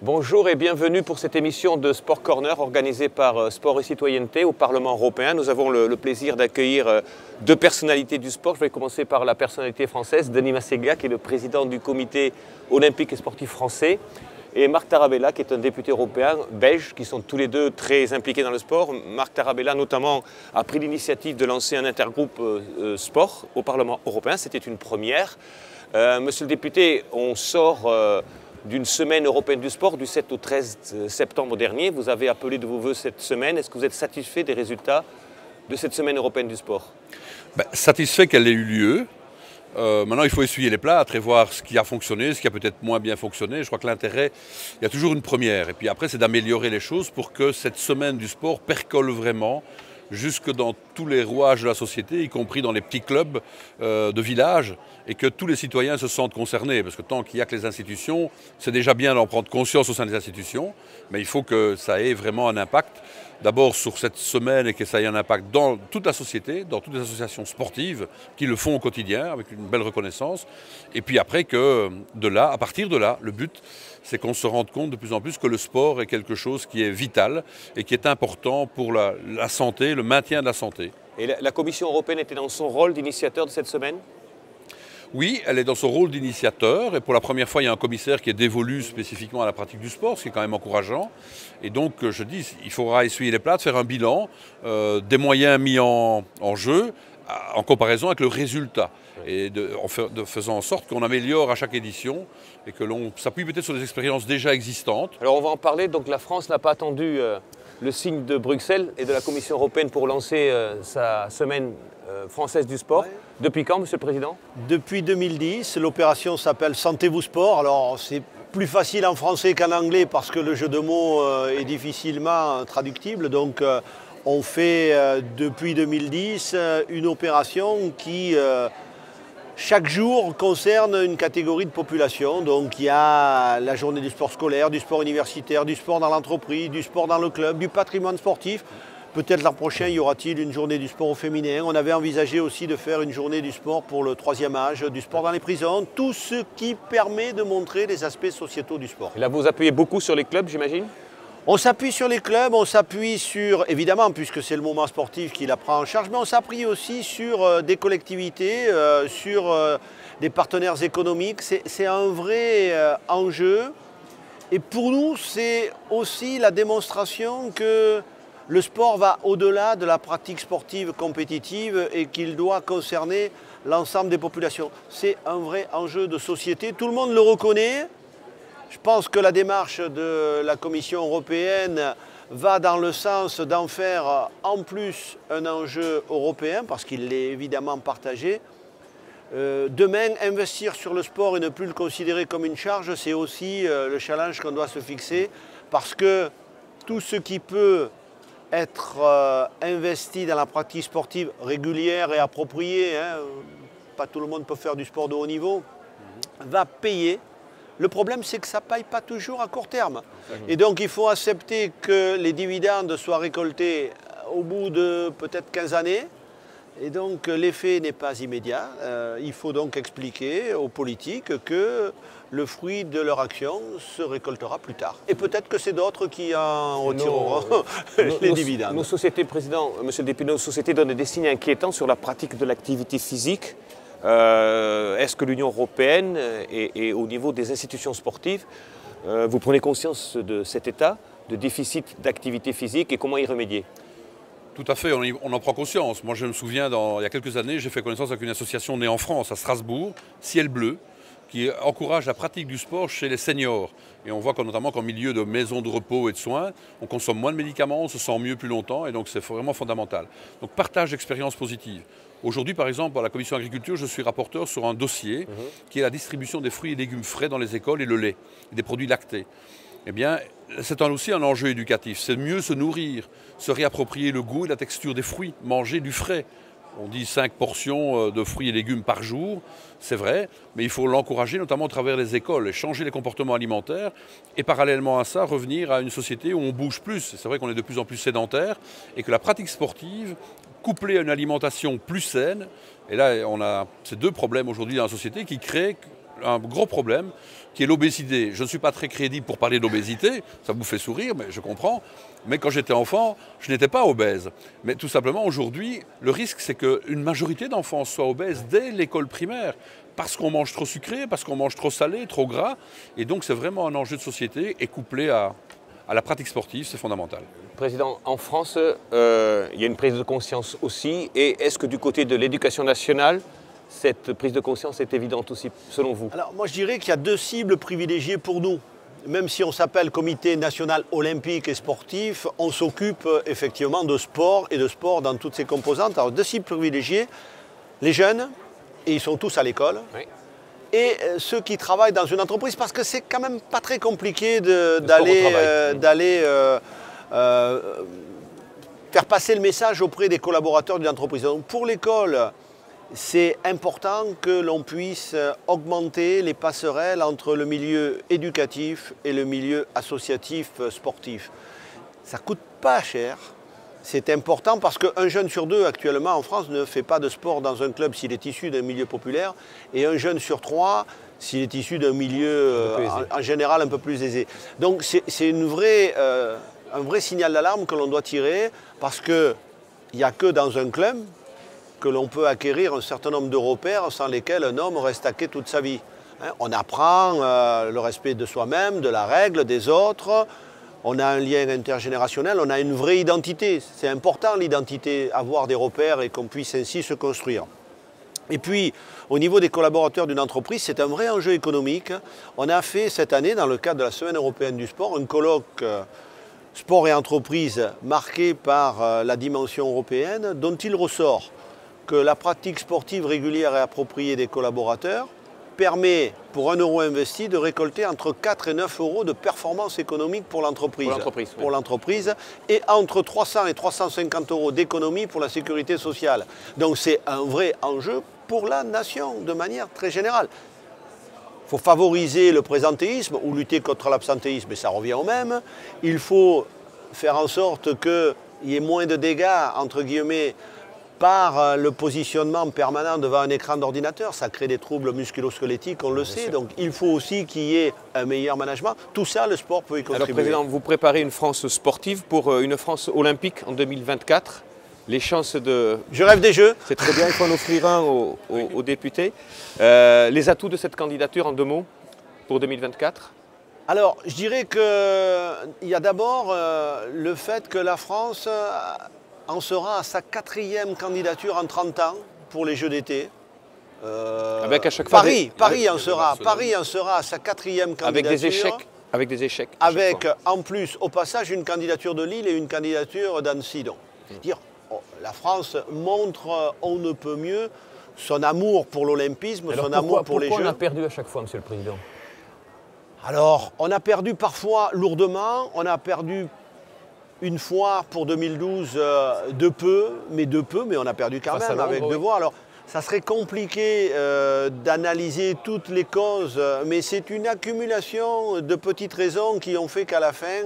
Bonjour et bienvenue pour cette émission de Sport Corner organisée par Sport et Citoyenneté au Parlement européen. Nous avons le plaisir d'accueillir deux personnalités du sport. Je vais commencer par la personnalité française, Denis Masséga, qui est le président du comité olympique et sportif français, et Marc Tarabella, qui est un député européen belge, qui sont tous les deux très impliqués dans le sport. Marc Tarabella, notamment, a pris l'initiative de lancer un intergroupe sport au Parlement européen. C'était une première. Monsieur le député, on sort d'une semaine européenne du sport du 7 au 13 septembre dernier. Vous avez appelé de vos voeux cette semaine. Est-ce que vous êtes satisfait des résultats de cette semaine européenne du sport? Satisfait qu'elle ait eu lieu. Maintenant, il faut essuyer les plâtres et voir ce qui a fonctionné, ce qui a peut-être moins bien fonctionné. Je crois que l'intérêt, il y a toujours une première. Et puis après, c'est d'améliorer les choses pour que cette semaine du sport percole vraiment jusque dans tous les rouages de la société, y compris dans les petits clubs de village, et que tous les citoyens se sentent concernés. Parce que tant qu'il n'y a que les institutions, c'est déjà bien d'en prendre conscience au sein des institutions, mais il faut que ça ait vraiment un impact, d'abord sur cette semaine, et que ça ait un impact dans toute la société, dans toutes les associations sportives qui le font au quotidien, avec une belle reconnaissance. Et puis après que, de là, à partir de là, le but, c'est qu'on se rende compte de plus en plus que le sport est quelque chose qui est vital et qui est important pour la santé, le maintien de la santé. Et la Commission européenne était dans son rôle d'initiateur de cette semaine? Oui, elle est dans son rôle d'initiateur et pour la première fois, il y a un commissaire qui est dévolu spécifiquement à la pratique du sport, ce qui est quand même encourageant. Et donc, je dis, il faudra essuyer les plâtres, faire un bilan des moyens mis en jeu en comparaison avec le résultat. Et de faisant en sorte qu'on améliore à chaque édition et que l'on s'appuie peut-être sur des expériences déjà existantes. Alors on va en parler. Donc la France n'a pas attendu le signe de Bruxelles et de la Commission européenne pour lancer sa semaine française du sport. Ouais. Depuis quand, Monsieur le Président? Depuis 2010. L'opération s'appelle Sentez-vous sport. Alors c'est plus facile en français qu'en anglais parce que le jeu de mots est difficilement traductible. Donc on fait depuis 2010 une opération qui chaque jour concerne une catégorie de population. Donc il y a la journée du sport scolaire, du sport universitaire, du sport dans l'entreprise, du sport dans le club, du patrimoine sportif. Peut-être l'an prochain, y aura-t-il une journée du sport au féminin. On avait envisagé aussi de faire une journée du sport pour le troisième âge, du sport dans les prisons. Tout ce qui permet de montrer les aspects sociétaux du sport. Et là, vous appuyez beaucoup sur les clubs, j'imagine? On s'appuie sur les clubs, on s'appuie sur, évidemment, puisque c'est le moment sportif qui la prend en charge, mais on s'appuie aussi sur des collectivités, sur des partenaires économiques. C'est un vrai enjeu. Et pour nous, c'est aussi la démonstration que le sport va au-delà de la pratique sportive compétitive et qu'il doit concerner l'ensemble des populations. C'est un vrai enjeu de société. Tout le monde le reconnaît. Je pense que la démarche de la Commission européenne va dans le sens d'en faire en plus un enjeu européen, parce qu'il est évidemment partagé. Demain, investir sur le sport et ne plus le considérer comme une charge, c'est aussi le challenge qu'on doit se fixer, parce que tout ce qui peut être investi dans la pratique sportive régulière et appropriée, pas tout le monde peut faire du sport de haut niveau, va payer. Le problème, c'est que ça ne paye pas toujours à court terme. Et donc, il faut accepter que les dividendes soient récoltés au bout de peut-être 15 années. Et donc, l'effet n'est pas immédiat. Il faut donc expliquer aux politiques que le fruit de leur action se récoltera plus tard. Et peut-être que c'est d'autres qui en retireront les dividendes. Nos sociétés, Président, Monsieur le député, nos sociétés donnent des signes inquiétants sur la pratique de l'activité physique. Est-ce que l'Union européenne et au niveau des institutions sportives, vous prenez conscience de cet état de déficit d'activité physique et comment y remédier? Tout à fait, on en prend conscience. Moi je me souviens, il y a quelques années, j'ai fait connaissance avec une association née en France, à Strasbourg, Ciel Bleu, qui encourage la pratique du sport chez les seniors. Et on voit notamment qu'en milieu de maisons de repos et de soins, on consomme moins de médicaments, on se sent mieux plus longtemps, et donc c'est vraiment fondamental. Donc partage d'expériences positives. Aujourd'hui, par exemple, à la Commission Agriculture, je suis rapporteur sur un dossier qui est la distribution des fruits et légumes frais dans les écoles et le lait, et des produits lactés. Eh bien, c'est aussi un enjeu éducatif. C'est mieux se nourrir, se réapproprier le goût et la texture des fruits, manger du frais. On dit 5 portions de fruits et légumes par jour, c'est vrai, mais il faut l'encourager notamment à travers les écoles et changer les comportements alimentaires et parallèlement à ça, revenir à une société où on bouge plus. C'est vrai qu'on est de plus en plus sédentaire et que la pratique sportive, couplée à une alimentation plus saine, et là on a ces deux problèmes aujourd'hui dans la société qui créent un gros problème qui est l'obésité. Je ne suis pas très crédible pour parler d'obésité, ça vous fait sourire, mais je comprends. Mais quand j'étais enfant, je n'étais pas obèse. Mais tout simplement, aujourd'hui, le risque, c'est qu'une majorité d'enfants soient obèses dès l'école primaire, parce qu'on mange trop sucré, parce qu'on mange trop salé, trop gras. Et donc, c'est vraiment un enjeu de société et couplé à la pratique sportive, c'est fondamental. Président, en France, il y a une prise de conscience aussi. Et est-ce que du côté de l'éducation nationale, cette prise de conscience est évidente aussi, selon vous? Alors moi je dirais qu'il y a deux cibles privilégiées pour nous. Même si on s'appelle Comité national olympique et sportif, on s'occupe effectivement de sport et de sport dans toutes ses composantes. Alors deux cibles privilégiées, les jeunes, et ils sont tous à l'école, oui, et ceux qui travaillent dans une entreprise, parce que c'est quand même pas très compliqué d'aller faire passer le message auprès des collaborateurs d'une entreprise. Donc pour l'école, c'est important que l'on puisse augmenter les passerelles entre le milieu éducatif et le milieu associatif sportif. Ça ne coûte pas cher. C'est important parce qu'un jeune sur deux actuellement en France ne fait pas de sport dans un club s'il est issu d'un milieu populaire et un jeune sur trois s'il est issu d'un milieu en général un peu plus aisé. Donc c'est un vrai signal d'alarme que l'on doit tirer parce qu'il n'y a que dans un club que l'on peut acquérir un certain nombre de repères sans lesquels un homme reste taqué toute sa vie. On apprend le respect de soi-même, de la règle, des autres. On a un lien intergénérationnel, on a une vraie identité. C'est important l'identité, avoir des repères et qu'on puisse ainsi se construire. Et puis, au niveau des collaborateurs d'une entreprise, c'est un vrai enjeu économique. On a fait cette année, dans le cadre de la Semaine européenne du sport, un colloque sport et entreprise marqué par la dimension européenne, dont il ressort que la pratique sportive régulière et appropriée des collaborateurs permet, pour 1 euro investi, de récolter entre 4 et 9 euros de performance économique pour l'entreprise. Pour l'entreprise, et entre 300 et 350 euros d'économie pour la sécurité sociale. Donc c'est un vrai enjeu pour la nation, de manière très générale. Il faut favoriser le présentéisme ou lutter contre l'absentéisme, et ça revient au même. Il faut faire en sorte qu'il y ait moins de dégâts, entre guillemets, par le positionnement permanent devant un écran d'ordinateur. Ça crée des troubles musculo-squelettiques, on le sait. Donc il faut aussi qu'il y ait un meilleur management. Tout ça, le sport peut y contribuer. Alors Président, vous préparez une France sportive pour une France olympique en 2024. Les chances de... Je rêve des Jeux. C'est très bien, il faut en offrir un aux députés. Les atouts de cette candidature en 2 mots pour 2024? Alors, je dirais qu'il y a d'abord le fait que la France en sera à sa 4e candidature en 30 ans pour les Jeux d'été. Avec à chaque fois Paris en sera à sa 4e candidature. Avec des échecs. Avec en plus, au passage, une candidature de Lille et une candidature d'Annecy. La France montre on ne peut mieux son amour pour l'olympisme, son amour pour les Jeux. Pourquoi on a perdu à chaque fois, Monsieur le Président? Alors, on a perdu parfois lourdement, on a perdu une fois pour 2012 de peu, mais on a perdu quand même avec 2 voix. Alors, ça serait compliqué d'analyser toutes les causes, mais c'est une accumulation de petites raisons qui ont fait qu'à la fin,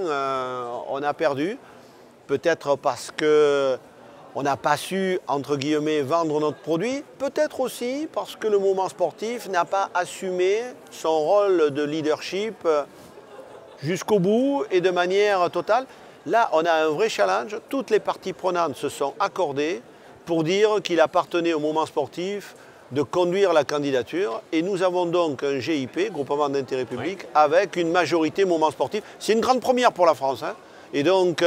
on a perdu. Peut-être parce qu'on n'a pas su, entre guillemets, vendre notre produit. Peut-être aussi parce que le mouvement sportif n'a pas assumé son rôle de leadership jusqu'au bout et de manière totale. Là, on a un vrai challenge. Toutes les parties prenantes se sont accordées pour dire qu'il appartenait au mouvement sportif de conduire la candidature. Et nous avons donc un GIP, groupement d'intérêt public, avec une majorité mouvement sportif. C'est une grande première pour la France. Et donc,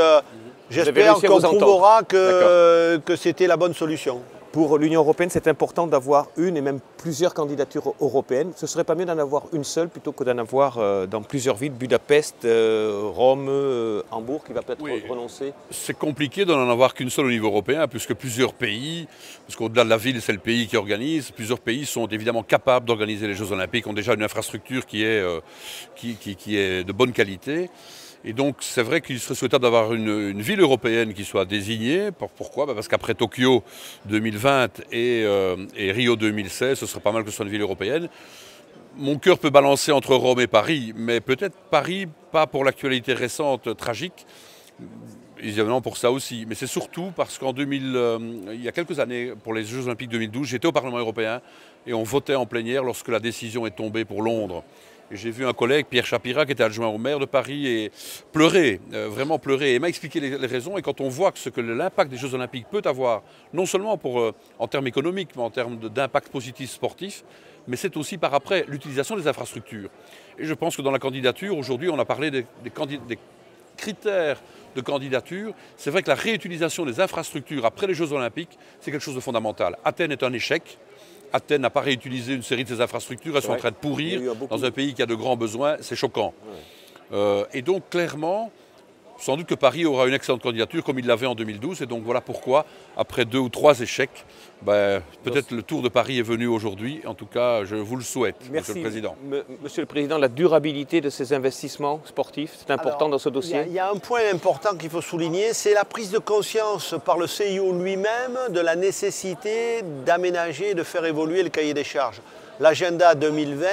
j'espère qu'on prouvera que c'était la bonne solution. Pour l'Union européenne, c'est important d'avoir une et même plusieurs candidatures européennes. Ce ne serait pas mieux d'en avoir une seule plutôt que d'en avoir dans plusieurs villes, Budapest, Rome, Hambourg, qui va peut-être renoncer? C'est compliqué d'en avoir qu'une seule au niveau européen, puisque plusieurs pays, parce qu'au-delà de la ville, c'est le pays qui organise, plusieurs pays sont évidemment capables d'organiser les Jeux Olympiques, ont déjà une infrastructure qui est de bonne qualité. Et donc, c'est vrai qu'il serait souhaitable d'avoir une ville européenne qui soit désignée. Pourquoi? Parce qu'après Tokyo 2020 et Rio 2016, ce serait pas mal que ce soit une ville européenne. Mon cœur peut balancer entre Rome et Paris, mais peut-être Paris, pas pour l'actualité récente tragique. évidemment pour ça aussi. Mais c'est surtout parce il y a quelques années, pour les Jeux Olympiques 2012, j'étais au Parlement européen et on votait en plénière lorsque la décision est tombée pour Londres. Et j'ai vu un collègue, Pierre Chapira, qui était adjoint au maire de Paris, et pleurer, vraiment pleurer. Et m'a expliqué les raisons. Et quand on voit ce que l'impact des Jeux Olympiques peut avoir, non seulement en termes économiques, mais en termes d'impact positif sportif, mais c'est aussi par après l'utilisation des infrastructures. Et je pense que dans la candidature, aujourd'hui, on a parlé des critères de candidature. C'est vrai que la réutilisation des infrastructures après les Jeux Olympiques, c'est quelque chose de fondamental. Athènes est un échec. Athènes n'a pas réutilisé une série de ses infrastructures, elles sont en train de pourrir dans un pays qui a de grands besoins, c'est choquant. Et donc clairement, sans doute que Paris aura une excellente candidature comme il l'avait en 2012, et donc voilà pourquoi, après 2 ou 3 échecs, peut-être le Tour de Paris est venu aujourd'hui. En tout cas, je vous le souhaite, Merci, Monsieur le Président. Monsieur le Président, la durabilité de ces investissements sportifs, c'est important dans ce dossier. Il y a un point important qu'il faut souligner, c'est la prise de conscience par le CIO lui-même de la nécessité d'aménager et de faire évoluer le cahier des charges. L'agenda 2020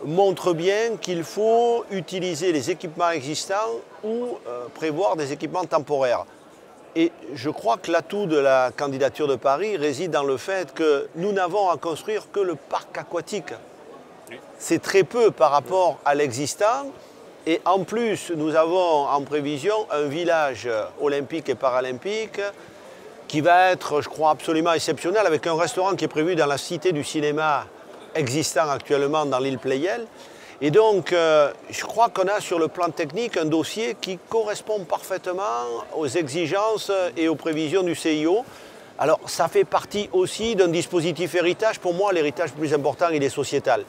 montre bien qu'il faut utiliser les équipements existants ou prévoir des équipements temporaires. Et je crois que l'atout de la candidature de Paris réside dans le fait que nous n'avons à construire que le parc aquatique. C'est très peu par rapport à l'existant. Et en plus, nous avons en prévision un village olympique et paralympique qui va être, je crois, absolument exceptionnel, avec un restaurant qui est prévu dans la cité du cinéma existant actuellement dans l'île Pleyel. Et donc, je crois qu'on a sur le plan technique un dossier qui correspond parfaitement aux exigences et aux prévisions du CIO. Alors, ça fait partie aussi d'un dispositif héritage. Pour moi, l'héritage le plus important, il est sociétal.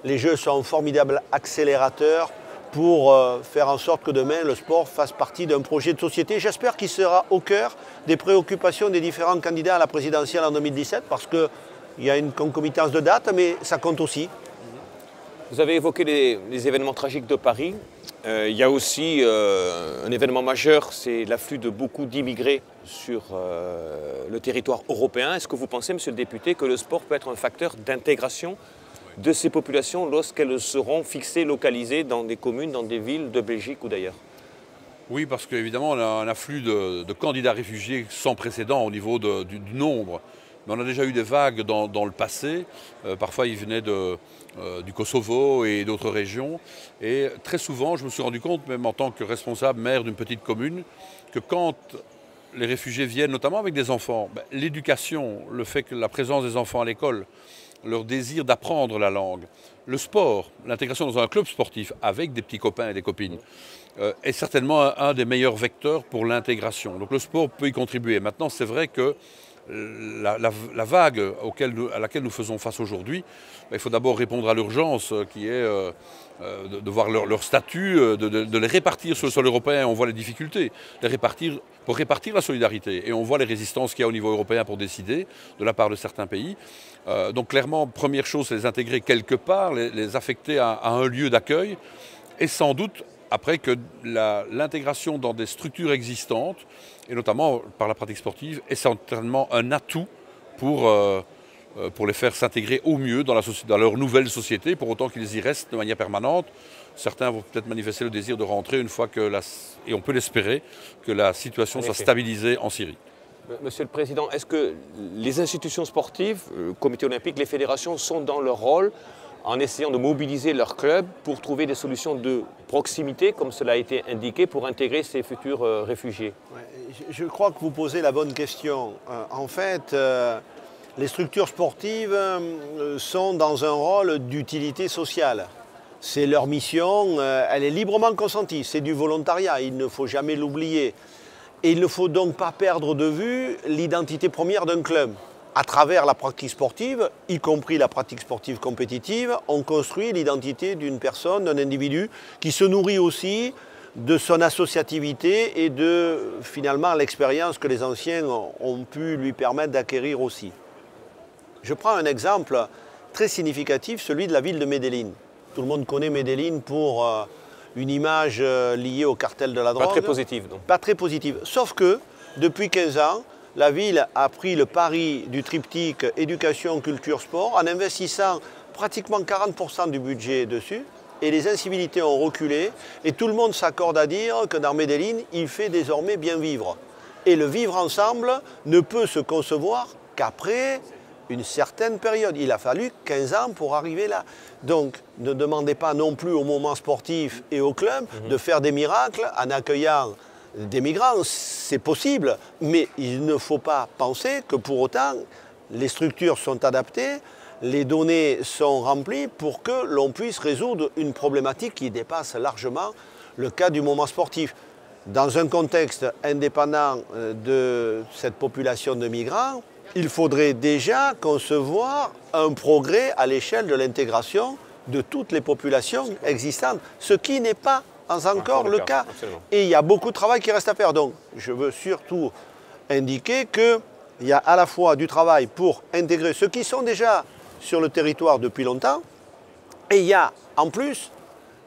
Les Jeux sont un formidable accélérateur pour faire en sorte que demain, le sport fasse partie d'un projet de société. J'espère qu'il sera au cœur des préoccupations des différents candidats à la présidentielle en 2017, parce que il y a une concomitance de dates, mais ça compte aussi. Vous avez évoqué les événements tragiques de Paris. Il y a aussi un événement majeur, c'est l'afflux de beaucoup d'immigrés sur le territoire européen. Est-ce que vous pensez, monsieur le député, que le sport peut être un facteur d'intégration de ces populations lorsqu'elles seront fixées, localisées dans des communes, dans des villes de Belgique ou d'ailleurs? Oui, parce qu'évidemment, on a un afflux de candidats réfugiés sans précédent au niveau du nombre. Mais on a déjà eu des vagues dans le passé. Parfois, ils venaient du Kosovo et d'autres régions. Et très souvent, je me suis rendu compte, même en tant que responsable maire d'une petite commune, que quand les réfugiés viennent, notamment avec des enfants, l'éducation, le fait que la présence des enfants à l'école, leur désir d'apprendre la langue, le sport, l'intégration dans un club sportif avec des petits copains et des copines, est certainement un des meilleurs vecteurs pour l'intégration. Donc le sport peut y contribuer. Maintenant, c'est vrai que la vague à laquelle nous faisons face aujourd'hui, il faut d'abord répondre à l'urgence qui est de voir leur statut, de les répartir sur le sol européen. On voit les difficultés, pour répartir la solidarité. Et on voit les résistances qu'il y a au niveau européen pour décider, de la part de certains pays. Donc clairement, première chose, c'est les intégrer quelque part, les affecter à un lieu d'accueil. Et sans doute, après, que l'intégration dans des structures existantes, et notamment par la pratique sportive, est certainement un atout pour les faire s'intégrer au mieux dans leur nouvelle société, pour autant qu'ils y restent de manière permanente. Certains vont peut-être manifester le désir de rentrer une fois et on peut l'espérer, que la situation soit stabilisée en Syrie. Monsieur le Président, est-ce que les institutions sportives, le comité olympique, les fédérations sont dans leur rôle en essayant de mobiliser leurs clubs pour trouver des solutions de proximité, comme cela a été indiqué, pour intégrer ces futurs réfugiés? Je crois que vous posez la bonne question. En fait, les structures sportives sont dans un rôle d'utilité sociale. C'est leur mission, elle est librement consentie, c'est du volontariat, il ne faut jamais l'oublier. Et il ne faut donc pas perdre de vue l'identité première d'un club. À travers la pratique sportive, y compris la pratique sportive compétitive, on construit l'identité d'une personne, d'un individu qui se nourrit aussi de son associativité et de finalement l'expérience que les anciens ont pu lui permettre d'acquérir aussi. Je prends un exemple très significatif, celui de la ville de Medellín. Tout le monde connaît Medellín pour une image liée au cartel de la drogue. Pas très positive, donc. Pas très positive. Sauf que, depuis 15 ans, la ville a pris le pari du triptyque éducation, culture, sport en investissant pratiquement 40% du budget dessus. et les incivilités ont reculé et tout le monde s'accorde à dire que dans Medellín, il fait désormais bien vivre. Et le vivre ensemble ne peut se concevoir qu'après une certaine période. Il a fallu 15 ans pour arriver là. Donc ne demandez pas non plus au moment sportif et au club de faire des miracles en accueillant des migrants. C'est possible, mais il ne faut pas penser que pour autant les structures sont adaptées, les données sont remplies pour que l'on puisse résoudre une problématique qui dépasse largement le cas du moment sportif. Dans un contexte indépendant de cette population de migrants, il faudrait déjà concevoir un progrès à l'échelle de l'intégration de toutes les populations existantes, ce qui n'est pas encore le cas. Et il y a beaucoup de travail qui reste à faire. Donc, je veux surtout indiquer qu'il y a à la fois du travail pour intégrer ceux qui sont déjà sur le territoire depuis longtemps, et il y a en plus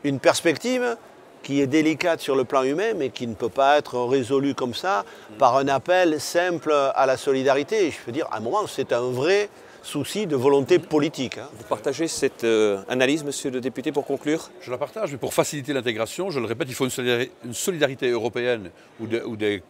une perspective qui est délicate sur le plan humain, mais qui ne peut pas être résolue comme ça par un appel simple à la solidarité. Je veux dire, à un moment, c'est un vrai souci de volonté politique. Vous partagez cette analyse, monsieur le député, pour conclure? Je la partage, mais pour faciliter l'intégration, je le répète, il faut une solidarité européenne où des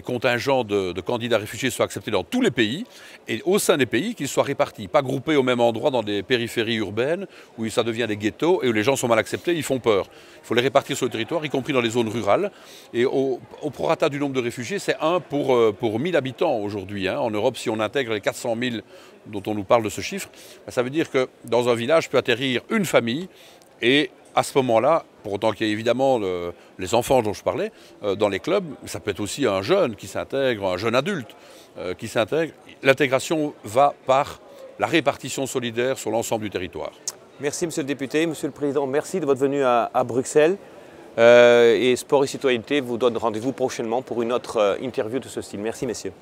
contingents de candidats réfugiés soient acceptés dans tous les pays et au sein des pays qu'ils soient répartis, pas groupés au même endroit dans des périphéries urbaines où ça devient des ghettos et où les gens sont mal acceptés, ils font peur. Il faut les répartir sur le territoire, y compris dans les zones rurales. Et au prorata du nombre de réfugiés, c'est 1 pour 1000 habitants aujourd'hui. En Europe, si on intègre les 400 000 dont on nous parle de ce chiffre, ça veut dire que dans un village peut atterrir une famille et à ce moment-là, pour autant qu'il y ait évidemment les enfants dont je parlais, dans les clubs, ça peut être aussi un jeune qui s'intègre, un jeune adulte qui s'intègre. L'intégration va par la répartition solidaire sur l'ensemble du territoire. Merci monsieur le député. Monsieur le président, merci de votre venue à Bruxelles. Et Sport et Citoyenneté vous donne rendez-vous prochainement pour une autre interview de ce style. Merci messieurs.